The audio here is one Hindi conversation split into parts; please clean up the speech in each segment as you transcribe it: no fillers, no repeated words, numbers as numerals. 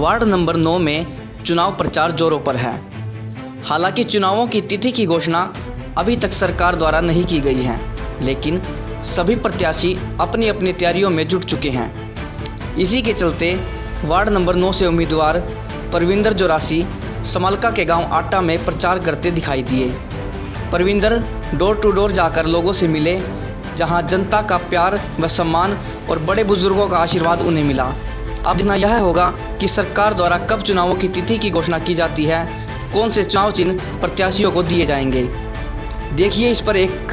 वार्ड नंबर 9 में चुनाव प्रचार जोरों पर है। हालांकि चुनावों की तिथि की घोषणा अभी तक सरकार द्वारा नहीं की गई है, लेकिन सभी प्रत्याशी अपनी अपनी तैयारियों में जुट चुके हैं। इसी के चलते वार्ड नंबर 9 से उम्मीदवार परविंदर जोरासी समलका के गांव आटा में प्रचार करते दिखाई दिए। परविंदर डोर टू डोर जाकर लोगों से मिले, जहां जनता का प्यार व सम्मान और बड़े बुजुर्गों का आशीर्वाद उन्हें मिला। अब देखना यह होगा कि सरकार द्वारा कब चुनावों की तिथि की घोषणा की जाती है, कौन से चुनाव चिन्ह प्रत्याशियों को दिए जाएंगे। देखिए इस पर एक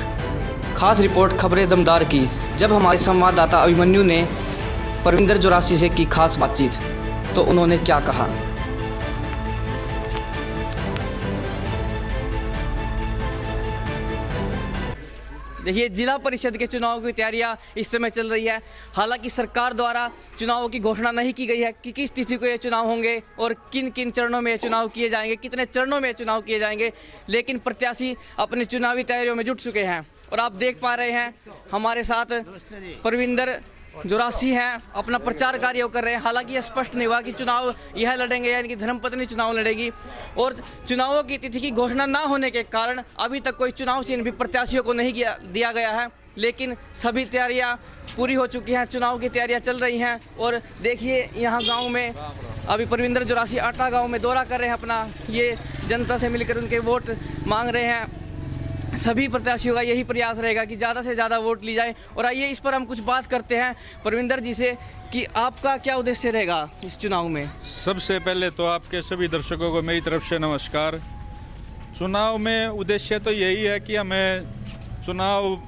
खास रिपोर्ट खबरें दमदार की, जब हमारे संवाददाता अभिमन्यु ने परविंदर जोरासी से की खास बातचीत, तो उन्होंने क्या कहा। देखिए जिला परिषद के चुनाव की तैयारियां इस समय चल रही है। हालांकि सरकार द्वारा चुनावों की घोषणा नहीं की गई है कि किस तिथि को ये चुनाव होंगे और किन किन चरणों में चुनाव किए जाएंगे, कितने चरणों में चुनाव किए जाएंगे, लेकिन प्रत्याशी अपनी चुनावी तैयारियों में जुट चुके हैं। और आप देख पा रहे हैं हमारे साथ परविंदर जोरासी हैं, अपना प्रचार कार्य कर रहे हैं। हालांकि यह स्पष्ट नहीं हुआ कि चुनाव यह लड़ेंगे यानी कि धर्मपत्नी चुनाव लड़ेगी, और चुनावों की तिथि की घोषणा ना होने के कारण अभी तक कोई चुनाव चिन्ह भी प्रत्याशियों को नहीं दिया गया है। लेकिन सभी तैयारियां पूरी हो चुकी हैं, चुनाव की तैयारियां चल रही हैं। और देखिए यहाँ गाँव में अभी परविंदर जोरासी आटा गाँव में दौरा कर रहे हैं, अपना ये जनता से मिलकर उनके वोट मांग रहे हैं। सभी प्रत्याशियों का यही प्रयास रहेगा कि ज़्यादा से ज़्यादा वोट ली जाए। और आइए इस पर हम कुछ बात करते हैं परविंदर जी से कि आपका क्या उद्देश्य रहेगा इस चुनाव में। सबसे पहले तो आपके सभी दर्शकों को मेरी तरफ से नमस्कार। चुनाव में उद्देश्य तो यही है कि हमें चुनाव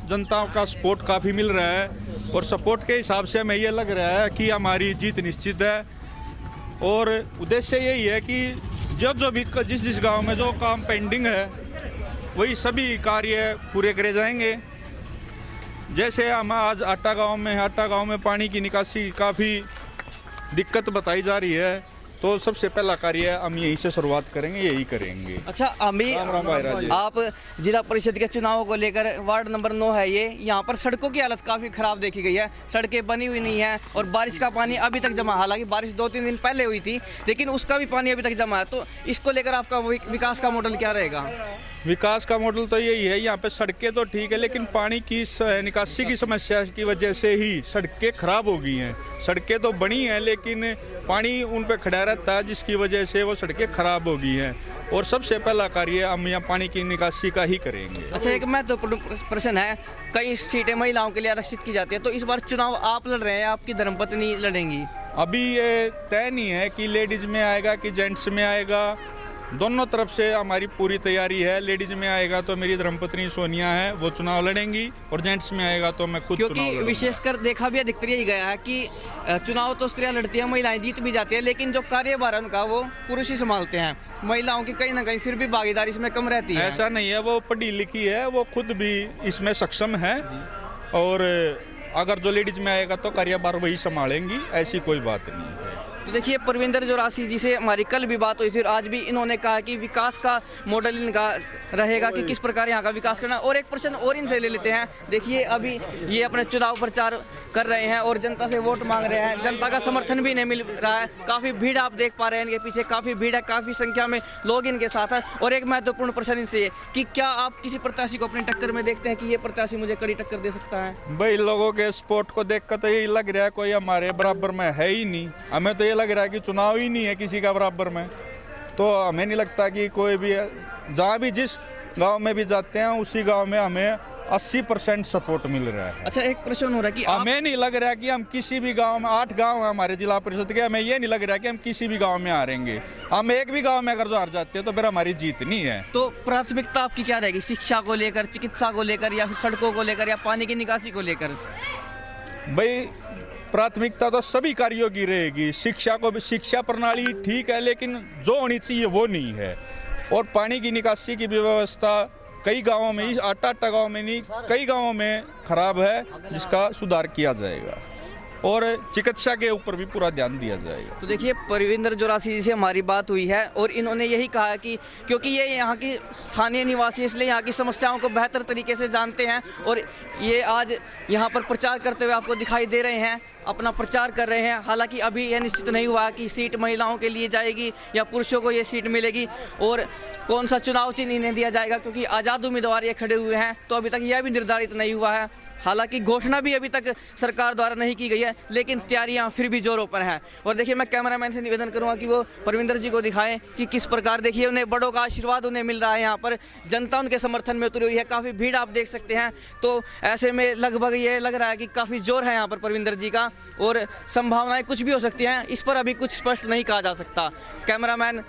जनता का सपोर्ट काफ़ी मिल रहा है, और सपोर्ट के हिसाब से हमें ये लग रहा है कि हमारी जीत निश्चित है। और उद्देश्य यही है कि जो भी जिस गांव में जो काम पेंडिंग है वही सभी कार्य पूरे करे जाएंगे। जैसे हम आज आटा गांव में पानी की निकासी काफ़ी दिक्कत बताई जा रही है, तो सबसे पहला कार्य हम यहीं से शुरुआत करेंगे, यही करेंगे। अच्छा अभी आप जिला परिषद के चुनावों को लेकर वार्ड नंबर 9 है ये, यहाँ पर सड़कों की हालत काफ़ी ख़राब देखी गई है, सड़कें बनी हुई नहीं है और बारिश का पानी अभी तक जमा। हालांकि बारिश 2-3 दिन पहले हुई थी, लेकिन उसका भी पानी अभी तक जमा है। तो इसको लेकर आपका विकास का मॉडल क्या रहेगा। विकास का मॉडल तो यही है, यहाँ पे सड़कें तो ठीक है, लेकिन पानी की निकासी की समस्या की वजह से ही सड़कें खराब हो गई हैं। सड़कें तो बनी हैं लेकिन पानी उन पे खड़ा रहता है, जिसकी वजह से वो सड़कें खराब हो गई हैं। और सबसे पहला कार्य हम यहाँ पानी की निकासी का ही करेंगे। अच्छा एक महत्वपूर्ण प्रश्न है, कई सीटें महिलाओं के लिए आरक्षित की जाती है, तो इस बार चुनाव आप लड़ रहे हैं, आपकी धर्मपत्नी लड़ेंगी। अभी ये तय नहीं है कि लेडीज़ में आएगा कि जेंट्स में आएगा, दोनों तरफ से हमारी पूरी तैयारी है। लेडीज में आएगा तो मेरी धर्मपत्नी सोनिया है, वो चुनाव लड़ेंगी, और जेंट्स में आएगा तो मैं खुद चुनाव लड़ूंगा। क्योंकि विशेषकर देखा भी अधिकतर यही गया है कि चुनाव तो स्त्रियां लड़ती हैं, महिलाएं जीत भी जाती है, लेकिन जो कार्यभार है उनका वो पुरुष ही संभालते हैं। महिलाओं की कहीं ना कहीं फिर भी भागीदारी इसमें कम रहती है। ऐसा नहीं है, वो पढ़ी लिखी है, वो खुद भी इसमें सक्षम है, और अगर जो लेडीज में आएगा तो कार्यभार वही संभालेंगी, ऐसी कोई बात नहीं है। तो देखिए परविंदर जोरासी जी से हमारी कल भी बात हुई थी, आज भी इन्होंने कहा कि विकास का मॉडल इनका रहेगा कि किस प्रकार यहाँ का विकास करना। और एक प्रश्न और इनसे ले लेते हैं। देखिए अभी ये अपने चुनाव प्रचार कर रहे हैं और जनता से वोट मांग रहे हैं, जनता का समर्थन भी नहीं मिल रहा है। काफ़ी भीड़ आप देख पा रहे हैं, इनके पीछे काफ़ी भीड़ है, काफ़ी संख्या में लोग इनके साथ हैं। और एक महत्वपूर्ण प्रश्न इनसे कि क्या आप किसी प्रत्याशी को अपनी टक्कर में देखते हैं कि ये प्रत्याशी मुझे कड़ी टक्कर दे सकता है। भाई लोगों के सपोर्ट को देख कर तो यही लग रहा है कोई हमारे बराबर में है ही नहीं। हमें तो ये लग रहा है कि चुनाव ही नहीं है किसी का बराबर में। तो हमें नहीं लगता कि कोई भी जहाँ भी जिस गांव में भी जाते हैं उसी गांव में हमें 80% सपोर्ट मिल रहा है। अच्छा एक प्रश्न हो रहा है कि हमें नहीं लग रहा है कि हम किसी भी गांव में, 8 गांव है हमारे जिला परिषद के, हमें ये नहीं लग रहा है कि हम किसी भी गांव में हारेंगे। हम एक भी गांव में अगर जो हार जाते हैं तो फिर हमारी जीत नहीं है। तो प्राथमिकता आपकी क्या रहेगी, शिक्षा को लेकर, चिकित्सा को लेकर, या सड़कों को लेकर, या पानी की निकासी को लेकर। भाई प्राथमिकता तो सभी कार्यों की रहेगी। शिक्षा प्रणाली ठीक है, लेकिन जो होनी चाहिए वो नहीं है। और पानी की निकासी की व्यवस्था कई गांवों में, आटा गांव में नहीं, कई गांवों में खराब है, जिसका सुधार किया जाएगा। और चिकित्सा के ऊपर भी पूरा ध्यान दिया जाएगा। तो देखिए परविंदर जोरासी जी से हमारी बात हुई है और इन्होंने यही कहा कि क्योंकि ये यहाँ की स्थानीय निवासी इसलिए यहाँ की समस्याओं को बेहतर तरीके से जानते हैं और ये आज यहाँ पर प्रचार करते हुए आपको दिखाई दे रहे हैं, अपना प्रचार कर रहे हैं। हालांकि अभी यह निश्चित नहीं हुआ कि सीट महिलाओं के लिए जाएगी या पुरुषों को ये सीट मिलेगी और कौन सा चुनाव चिन्ह इन्हें दिया जाएगा, क्योंकि आज़ाद उम्मीदवार ये खड़े हुए हैं तो अभी तक यह भी निर्धारित नहीं हुआ है। हालांकि घोषणा भी अभी तक सरकार द्वारा नहीं की गई है, लेकिन तैयारियां फिर भी जोरों पर हैं। और देखिए मैं कैमरामैन से निवेदन करूंगा कि वो परविंदर जी को दिखाएं कि किस प्रकार देखिए उन्हें बड़ों का आशीर्वाद उन्हें मिल रहा है। यहाँ पर जनता उनके समर्थन में उतरी हुई है, काफ़ी भीड़ आप देख सकते हैं। तो ऐसे में लगभग ये लग रहा है कि काफ़ी जोर है यहाँ पर परविंदर जी का और संभावनाएँ कुछ भी हो सकती हैं, इस पर अभी कुछ स्पष्ट नहीं कहा जा सकता। कैमरामैन